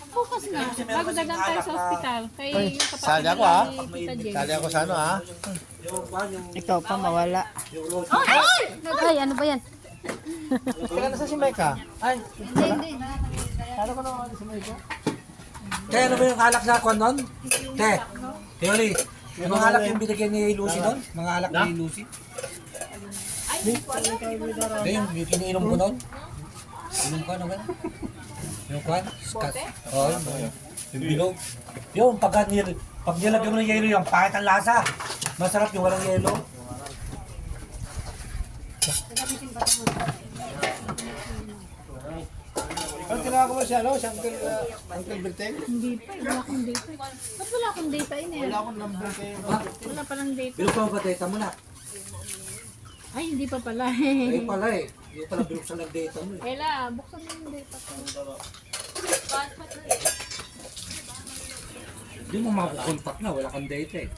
Bukas na, bago dagang tayo sa ospital. Kay yung kapatid Sali ako ha. ni Tita Jen. Sali ako sa ano ha. Ikaw pa mawala. Ay, ano ba yan? Kailan na sa si Micah? Ay, Hindi. kala ko na ako si Micah. Te, ano ba yung alak na kwan nun? Te, Teoli, yung mga alak yung binigyan ni Lucy nun? Mga alak ni Lucy? Hindi, yung kiniinom ko nun? Inom ka naman? Yung kwan? Oo, yung bilog. Yung pag nilagyan mo ng yelo yung pangit ang lasa. Masarap yung walang yelo. Ano tinawag mo siya, no? Si Uncle Bertel? Hindi pa, wala akong data. Ba't wala akong data yun eh? Wala akong number kayo. Wala palang data. Bilog pa ba data mo na? Ay, hindi pa pala. Ay pala eh. Yung pala bilog sa nag-data mo eh. Ela, buksan mo yung data ko. Hindi mo makukontak na, wala kang data eh.